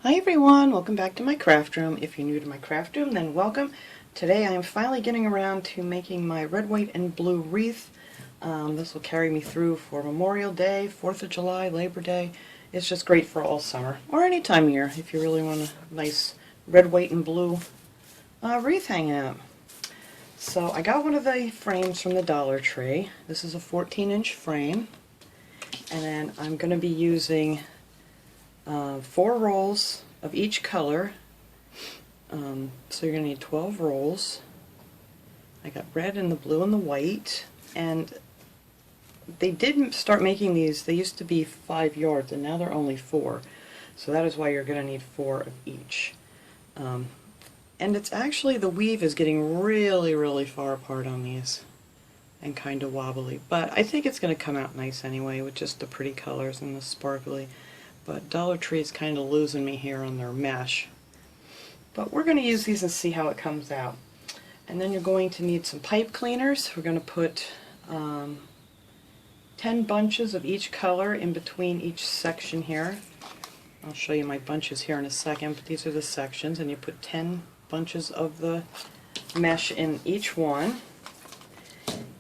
Hi everyone, welcome back to my craft room. If you're new to my craft room, then welcome. Today I am finally getting around to making my red, white, and blue wreath. This will carry me through for Memorial Day, 4th of July, Labor Day. It's just great for all summer, or any time of year if you really want a nice red, white, and blue wreath hanging out. So I got one of the frames from the Dollar Tree. This is a 14-inch frame, and then I'm going to be using 4 rolls of each color. So you're going to need 12 rolls. I got red and the blue and the white, and they did start making these. They used to be 5 yards and now they're only 4, so that is why you're going to need 4 of each. And it's actually, the weave is getting really far apart on these and kind of wobbly, but I think it's going to come out nice anyway with just the pretty colors and the sparkly. But Dollar Tree is kind of losing me here on their mesh. But we're going to use these and see how it comes out. And then you're going to need some pipe cleaners. We're going to put 10 bunches of each color in between each section here. I'll show you my bunches here in a second, but these are the sections, and you put 10 bunches of the mesh in each one.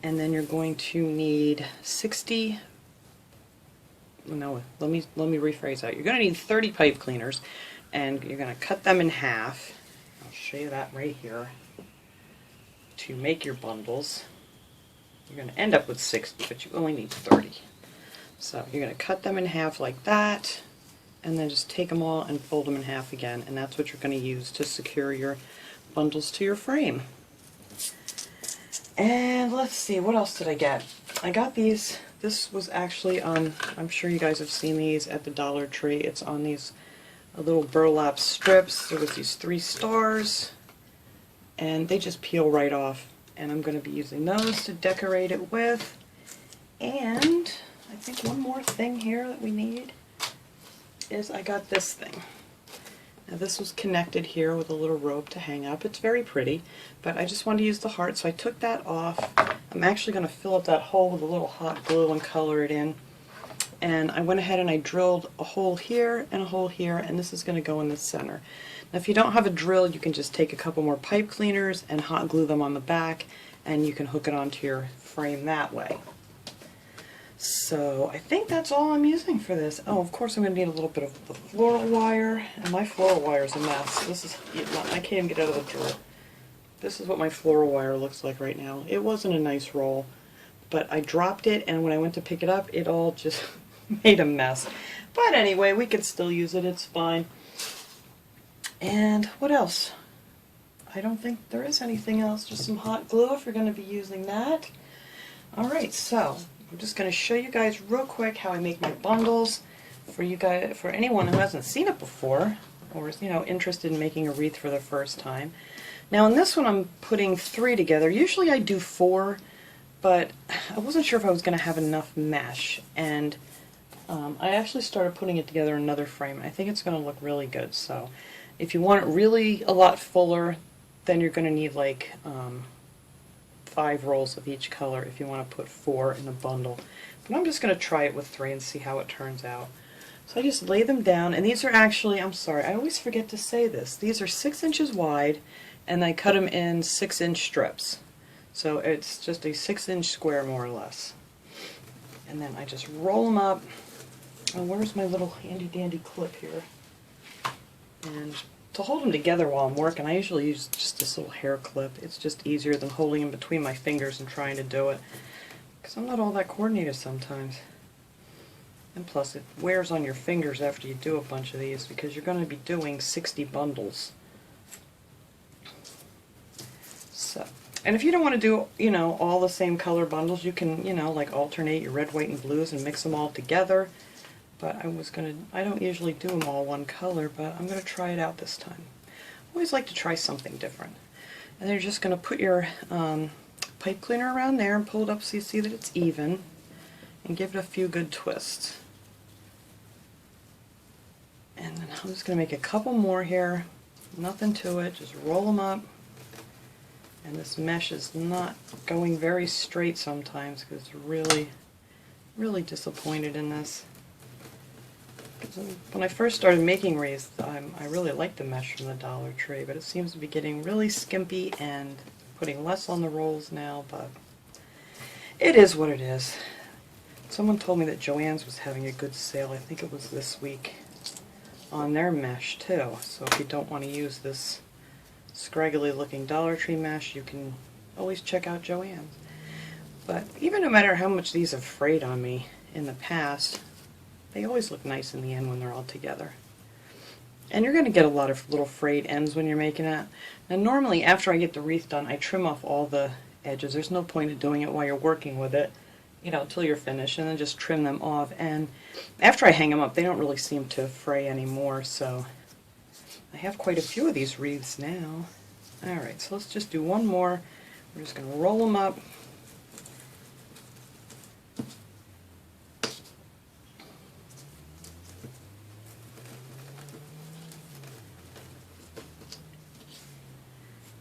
And then you're going to need 60. No, let me rephrase that. You're going to need 30 pipe cleaners, and you're going to cut them in half. I'll show you that right here. To make your bundles, you're going to end up with 60, but you only need 30. So you're going to cut them in half like that, and then just take them all and fold them in half again, and that's what you're going to use to secure your bundles to your frame. And let's see, what else did I get? I got these. This was actually on, I'm sure you guys have seen these at the Dollar Tree. It's on these little burlap strips. There was these 3 stars, and they just peel right off. And I'm going to be using those to decorate it with. And I think one more thing here that we need is I got this thing. Now this was connected here with a little rope to hang up. It's very pretty, but I just wanted to use the heart, so I took that off. I'm actually going to fill up that hole with a little hot glue and color it in. And I went ahead and I drilled a hole here and a hole here, and this is going to go in the center. Now if you don't have a drill, you can just take a couple more pipe cleaners and hot glue them on the back, and you can hook it onto your frame that way. So I think that's all I'm using for this. Oh, of course I'm going to need a little bit of the floral wire, and my floral wire is a mess. This is, I can't even get out of the drawer. This is what my floral wire looks like right now. It wasn't a nice roll, but I dropped it, and when I went to pick it up, it all just made a mess. But anyway, we could still use it, it's fine. And what else? I don't think there is anything else, just some hot glue if you're going to be using that. Alright, so I'm just going to show you guys real quick how I make my bundles for you guys, for anyone who hasn't seen it before or is, interested in making a wreath for the first time. Now in this one I'm putting 3 together. Usually I do 4, but I wasn't sure if I was going to have enough mesh, and I actually started putting it together in another frame. I think it's going to look really good. So if you want it really a lot fuller, then you're going to need like 5 rolls of each color if you want to put 4 in a bundle. But I'm just going to try it with 3 and see how it turns out. So I just lay them down, and these are actually, I'm sorry, I always forget to say this, these are 6 inches wide, and I cut them in 6-inch strips. So it's just a 6-inch square more or less. And then I just roll them up. Oh, where's my little handy dandy clip here? And to hold them together while I'm working, I usually use just this little hair clip. It's just easier than holding them between my fingers and trying to do it, because I'm not all that coordinated sometimes. And plus it wears on your fingers after you do a bunch of these, because you're going to be doing 60 bundles. So, and if you don't want to do, all the same color bundles, you can, like alternate your red, white, and blues and mix them all together. But I don't usually do them all one color, but I'm going to try it out this time. I always like to try something different. And then you're just going to put your pipe cleaner around there and pull it up so you see that it's even, and give it a few good twists. And then I'm just going to make a couple more here, nothing to it, just roll them up. And this mesh is not going very straight sometimes, because it's really disappointed in this. When I first started making wreaths, I really liked the mesh from the Dollar Tree, but it seems to be getting really skimpy and putting less on the rolls now, but it is what it is. Someone told me that Joann's was having a good sale, I think it was this week, on their mesh too. So if you don't want to use this scraggly looking Dollar Tree mesh, you can always check out Joann's. But even no matter how much these have frayed on me in the past, they always look nice in the end when they're all together. And you're going to get a lot of little frayed ends when you're making it. Now normally after I get the wreath done, I trim off all the edges. There's no point in doing it while you're working with it, you know, until you're finished, and then just trim them off. And after I hang them up, they don't really seem to fray anymore, so I have quite a few of these wreaths now. Alright, so let's just do one more. We're just going to roll them up.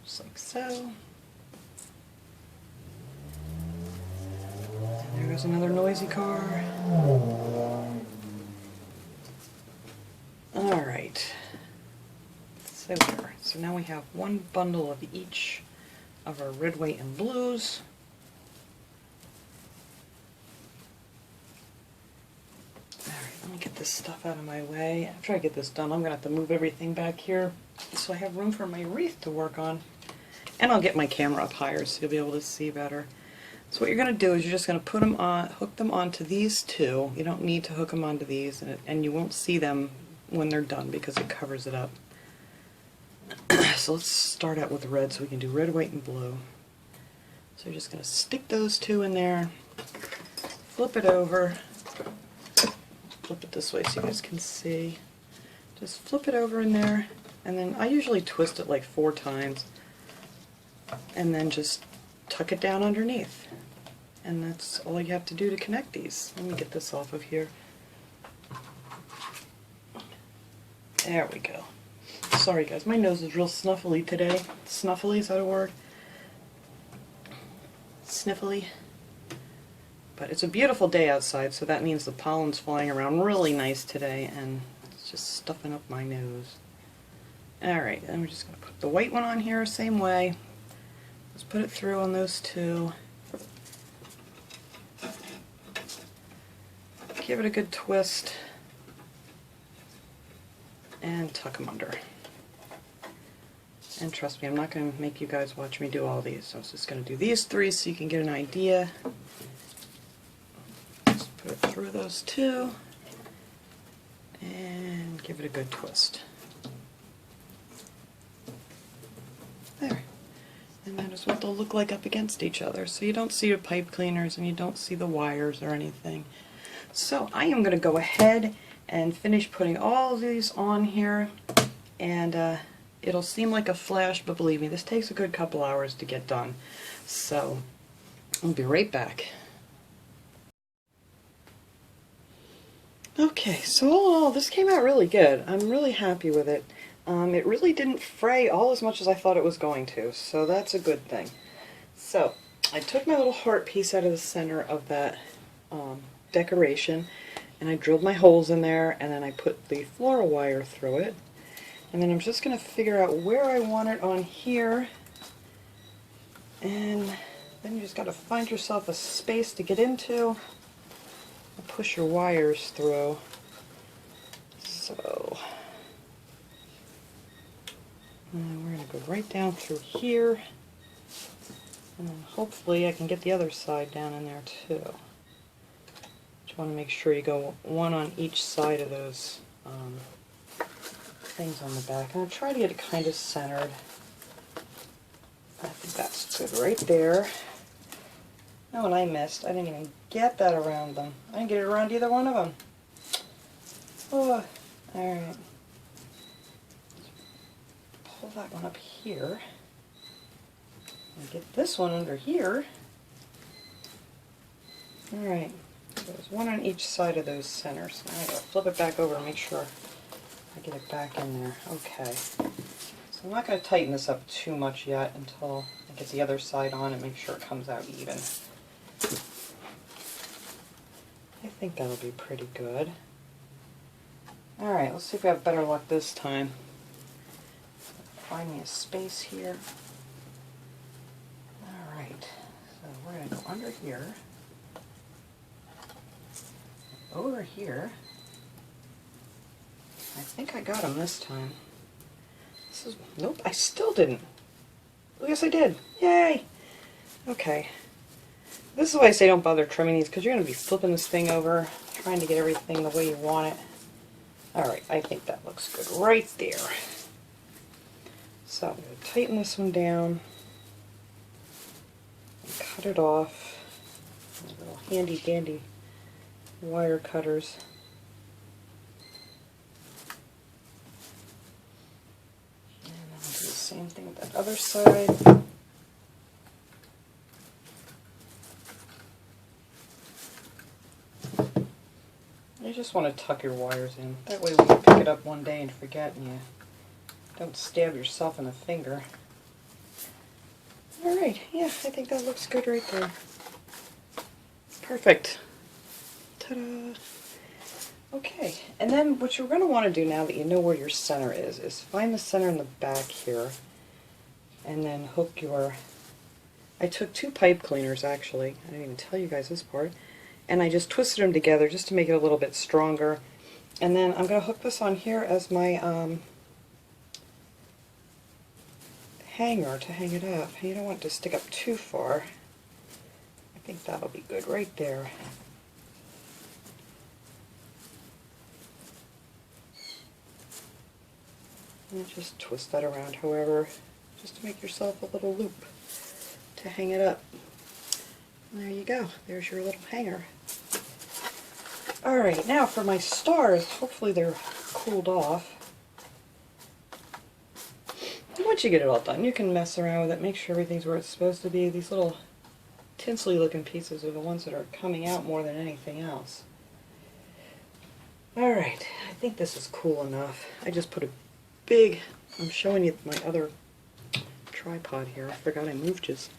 Just like so. And there goes another noisy car. Alright. So there. So now we have one bundle of each of our red, white, and blues. Alright, let me get this stuff out of my way. After I get this done, I'm going to have to move everything back here so I have room for my wreath to work on. And I'll get my camera up higher so you'll be able to see better. So what you're going to do is you're just going to put them on, hook them onto these two. You don't need to hook them onto these, and you won't see them when they're done because it covers it up. So let's start out with red so we can do red, white, and blue. So you're just going to stick those two in there, flip it over, flip it this way so you guys can see. Just flip it over in there, and then I usually twist it like 4 times, and then just tuck it down underneath. And that's all you have to do to connect these. Let me get this off of here. There we go. Sorry guys, my nose is real snuffly today. Snuffly, is that a word? Sniffly. But it's a beautiful day outside, so that means the pollen's flying around really nice today, and it's just stuffing up my nose. Alright, then we're just going to put the white one on here, same way. Let's put it through on those two. Give it a good twist. And tuck them under. And trust me, I'm not going to make you guys watch me do all these. So I was just going to do these 3 so you can get an idea. Just put it through those 2. And give it a good twist. There. And that is what they'll look like up against each other. So you don't see your pipe cleaners and you don't see the wires or anything. So I am going to go ahead and finish putting all of these on here. And it'll seem like a flash, but believe me, this takes a good couple hours to get done. So I'll be right back. Okay, so all in all, this came out really good. I'm really happy with it. It really didn't fray all as much as I thought it was going to, so that's a good thing. So I took my little heart piece out of the center of that decoration, and I drilled my holes in there, and then I put the floral wire through it. And then I'm just going to figure out where I want it on here, and then you just got to find yourself a space to get into and push your wires through. So and we're going to go right down through here, and then hopefully I can get the other side down in there too. Just want to make sure you go one on each side of those things on the back. I'm going to try to get it kind of centered. I think that's good right there. Oh, and I missed. I didn't even get that around them. I didn't get it around either one of them. Oh, alright. Pull that one up here. And get this one under here. Alright. There's one on each side of those centers. Now I gotta flip it back over and make sure I get it back in there. Okay. So I'm not going to tighten this up too much yet until I get the other side on and make sure it comes out even. I think that'll be pretty good. Alright, let's see if we have better luck this time. Find me a space here. Alright, so we're going to go under here, over here. I think I got him this time. Nope, I still didn't. Oh, yes, I did. Yay! Okay. This is why I say don't bother trimming these, because you're going to be flipping this thing over, trying to get everything the way you want it. Alright, I think that looks good right there. So I'm going to tighten this one down and cut it off. Little handy dandy wire cutters. And then I'll do the same thing with that other side. You just want to tuck your wires in. That way when you pick it up one day and forget, and you don't stab yourself in the finger. Alright, yeah, I think that looks good right there. Perfect. Ta-da! Okay, and then what you're going to want to do now that you know where your center is find the center in the back here, and then hook your... I took 2 pipe cleaners actually, I didn't even tell you guys this part, and I just twisted them together just to make it a little bit stronger. And then I'm going to hook this on here as my hanger to hang it up. You don't want it to stick up too far. I think that'll be good right there. And just twist that around however, just to make yourself a little loop to hang it up. And there you go. There's your little hanger. Alright, now for my stars, hopefully they're cooled off. And once you get it all done, you can mess around with it, make sure everything's where it's supposed to be. These little tinsely looking pieces are the ones that are coming out more than anything else. Alright, I think this is cool enough. I just put a big, I'm showing you my other tripod here, I forgot I moved just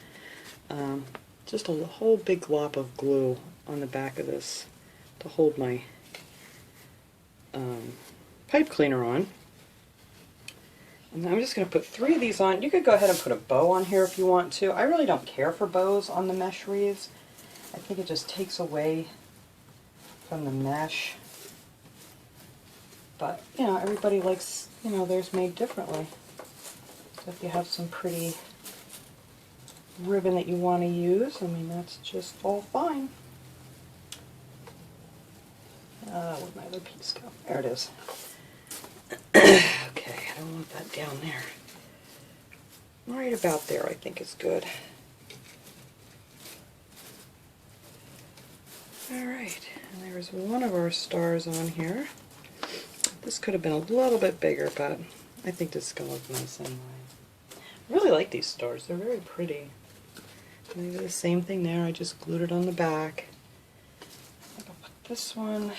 a whole big glop of glue on the back of this to hold my pipe cleaner on. And I'm just going to put 3 of these on. You could go ahead and put a bow on here if you want to. I really don't care for bows on the mesh wreaths. I think it just takes away from the mesh. But, you know, everybody likes, you know, theirs made differently. So if you have some pretty ribbon that you want to use, I mean, that's just all fine. Where'd my other piece go? There it is. Okay, I don't want that down there. Right about there, I think is good. Alright, and there's one of our stars on here. This could have been a little bit bigger, but I think this is going to look nice anyway. I really like these stars, they're very pretty. And I did the same thing there, I just glued it on the back. I'm going to put this one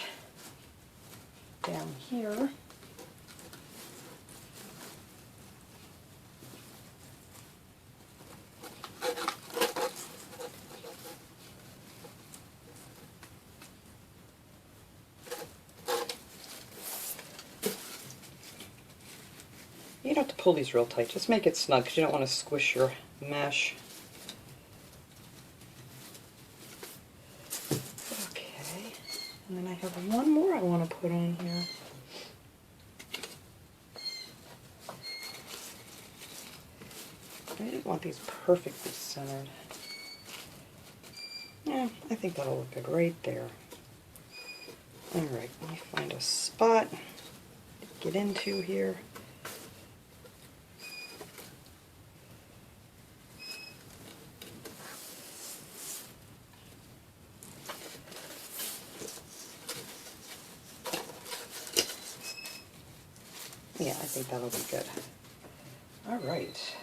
down here. You don't have to pull these real tight, just make it snug because you don't want to squish your mesh. Okay, and then I have one more I want to put on here. I didn't want these perfectly centered. Yeah, I think that'll look good right there. Alright, let me find a spot to get into here. Yeah, I think that'll be good. Alright.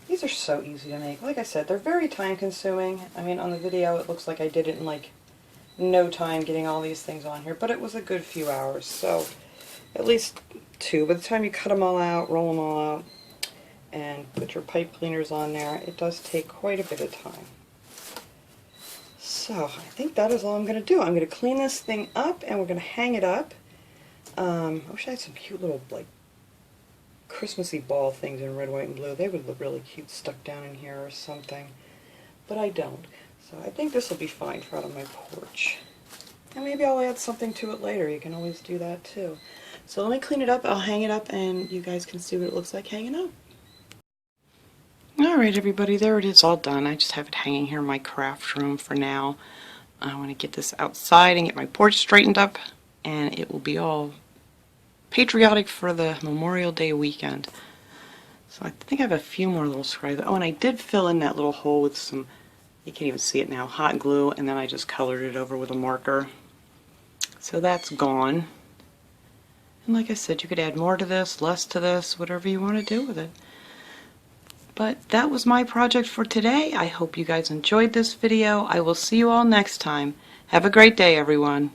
These are so easy to make. Like I said, they're very time consuming. I mean, on the video it looks like I did it in like no time getting all these things on here, but it was a good few hours, so at least 2. By the time you cut them all out, roll them all out, and put your pipe cleaners on there, it does take quite a bit of time. So I think that is all I'm going to do. I'm going to clean this thing up and we're going to hang it up. I wish I had some cute little like Christmassy ball things in red, white, and blue. They would look really cute stuck down in here or something. But I don't. So I think this will be fine for out on my porch. And maybe I'll add something to it later. You can always do that too. So let me clean it up. I'll hang it up and you guys can see what it looks like hanging up. Alright everybody, there it is all done. I just have it hanging here in my craft room for now. I want to get this outside and get my porch straightened up and it will be all patriotic for the Memorial Day weekend. So I think I have a few more little scribes. Oh, and I did fill in that little hole with some, you can't even see it now, hot glue, and then I just colored it over with a marker. So that's gone. And like I said, you could add more to this, less to this, whatever you want to do with it. But that was my project for today. I hope you guys enjoyed this video. I will see you all next time. Have a great day, everyone.